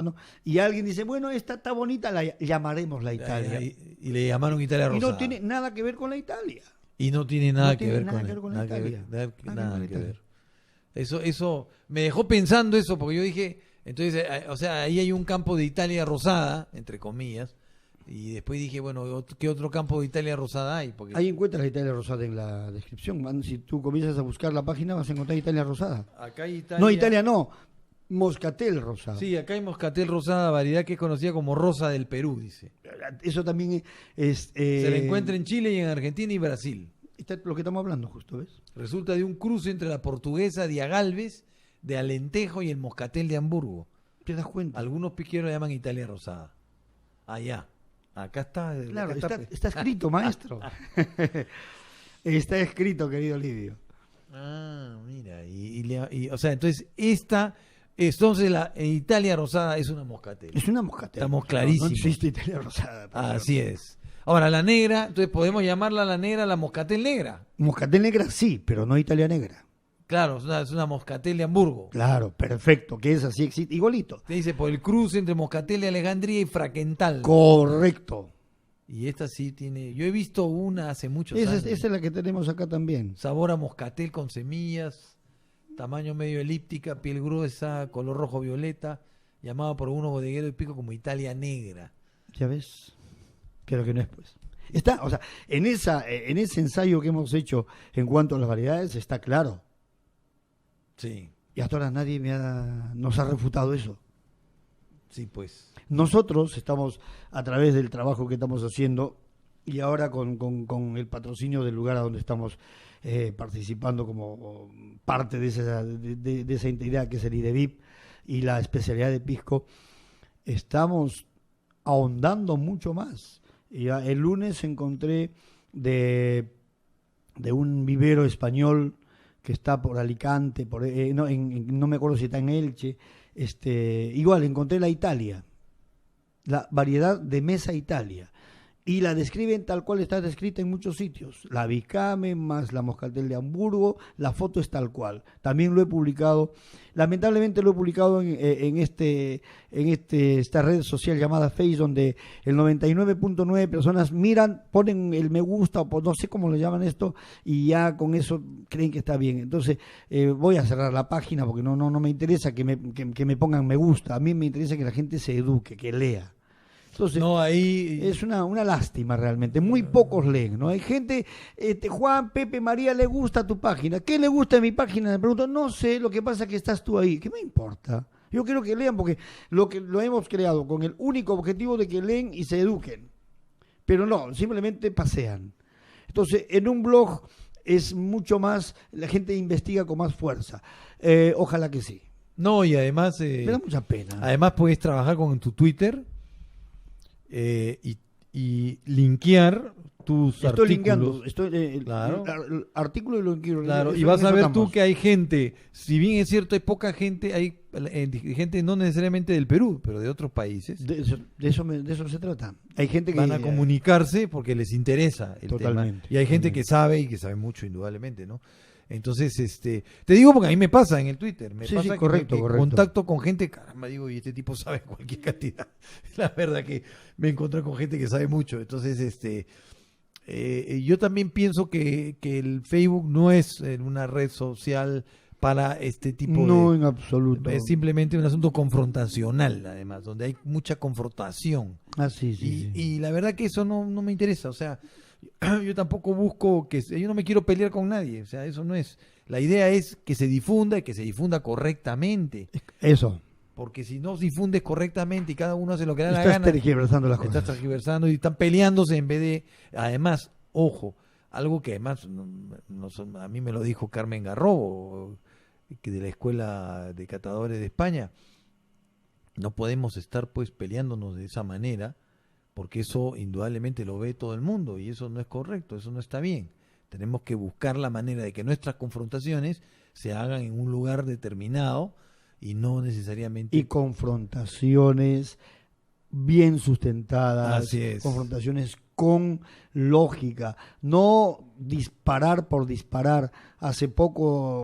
¿no? Y alguien dice, bueno, esta está bonita, la llamaremos la Italia. Y le llamaron Italia Y Rosada. no tiene nada que ver con la Italia. Y no tiene nada No que tiene ver nada con que ver con la nada que ver, Italia. nada con que la ver. Eso me dejó pensando eso, porque yo dije, entonces, o sea, ahí hay un campo de Italia Rosada, entre comillas, y después dije, bueno, ¿qué otro campo de Italia Rosada hay? Porque Ahí encuentras la Italia Rosada en la descripción. Si tú comienzas a buscar la página vas a encontrar Italia Rosada. acá hay Italia. No, Italia no. Moscatel Rosada. Sí, acá hay Moscatel Rosada, variedad que es conocida como Rosa del Perú, dice. Eso también es... Se la encuentra en Chile y en Argentina y Brasil. Está lo que estamos hablando justo, ¿ves? Resulta de un cruce entre la portuguesa Diagalves de Alentejo y el Moscatel de Hamburgo. ¿Te das cuenta? Algunos piqueros la llaman Italia Rosada. Allá. Acá está. Claro, acá está escrito, maestro. Está escrito, querido Livio. Mira. O sea, entonces entonces la Italia Rosada es una Moscatel. Es una Moscatel. Estamos clarísimos. No existe Italia Rosada. Así es. Ahora, la negra, entonces podemos llamarla la negra la Moscatel negra. Moscatel negra sí, pero no Italia negra. Claro, es una Moscatel de Hamburgo. Claro, perfecto, que es así, existe, igualito. Te dice por el cruce entre Moscatel de Alejandría y Fraquental. Correcto. Y esta sí tiene. Yo he visto una hace muchos Esa años. es la que tenemos acá también. Sabor a moscatel con semillas, tamaño medio elíptica, piel gruesa, color rojo violeta, llamada por unos bodegueros de pico como Italia negra. ¿Ya ves? Pero que no es, pues. Está, o sea, en ese ensayo que hemos hecho en cuanto a las variedades está claro. Sí, Y hasta ahora nadie nos ha refutado eso. sí, pues. Nosotros estamos, a través del trabajo que estamos haciendo, y ahora con el patrocinio del lugar a donde estamos participando como parte de esa entidad que es el IDEVIP y la especialidad de pisco, estamos ahondando mucho más. Y el lunes encontré de un vivero español que está por Alicante, no me acuerdo si está en Elche, igual encontré la Italia, la variedad de Mesa Italia, y la describen tal cual está descrita en muchos sitios, la Bicame más la Moscatel de Hamburgo, la foto es tal cual. También lo he publicado, lamentablemente lo he publicado en esta red social llamada Face, donde el 99.9 personas miran, ponen el me gusta, o no sé cómo le llaman esto, y ya con eso creen que está bien. Entonces voy a cerrar la página porque no me interesa que me pongan me gusta, a mí me interesa que la gente se eduque, que lea. Entonces, No, ahí. es una lástima realmente, muy pocos leen, ¿no? Hay gente, Juan, Pepe, María, ¿le gusta tu página? ¿Qué le gusta de mi página? Le pregunto, no sé, lo que pasa es que estás tú ahí. ¿Qué me importa? Yo quiero que lean porque lo hemos creado con el único objetivo de que leen y se eduquen. Pero no, simplemente pasean. Entonces, en un blog es mucho más, la gente investiga con más fuerza. Ojalá que sí. No, y además. Me da mucha pena. Además, puedes trabajar con tu Twitter. Y linkear tus Estoy linkeando, linkeando, claro. el artículo y lo quiero. Claro, y vas a ver tú que hay gente, si bien es cierto, hay poca gente, hay gente no necesariamente del Perú, pero de otros países. De eso se trata. Hay gente que van a comunicarse porque les interesa el totalmente, tema. Y hay gente que sabe y que sabe mucho, indudablemente, ¿no? Entonces, te digo porque a mí me pasa en el Twitter, me pasa correcto, que correcto. contacto con gente, caramba, digo, y este tipo sabe cualquier cantidad. La verdad que me encontré con gente que sabe mucho. Entonces, yo también pienso que el Facebook no es una red social para este tipo no, en absoluto. Es simplemente un asunto confrontacional, además, donde hay mucha confrontación. Sí. Y la verdad que eso no me interesa, o sea, yo tampoco busco yo no me quiero pelear con nadie, o sea, eso no es. La idea es que se difunda y que se difunda correctamente. Eso. Porque si no difundes correctamente y cada uno hace lo que le da la Estás gana, tergiversando las cosas. estás tergiversando y están peleándose en vez de. Además, ojo, algo que además a mí me lo dijo Carmen Garrobo, que de la Escuela de Catadores de España. No podemos estar pues peleándonos de esa manera, porque eso indudablemente lo ve todo el mundo y eso no es correcto, eso no está bien. Tenemos que buscar la manera de que nuestras confrontaciones se hagan en un lugar determinado y no necesariamente... Y confrontaciones bien sustentadas, Así es. Confrontaciones con lógica, no disparar por disparar. Hace poco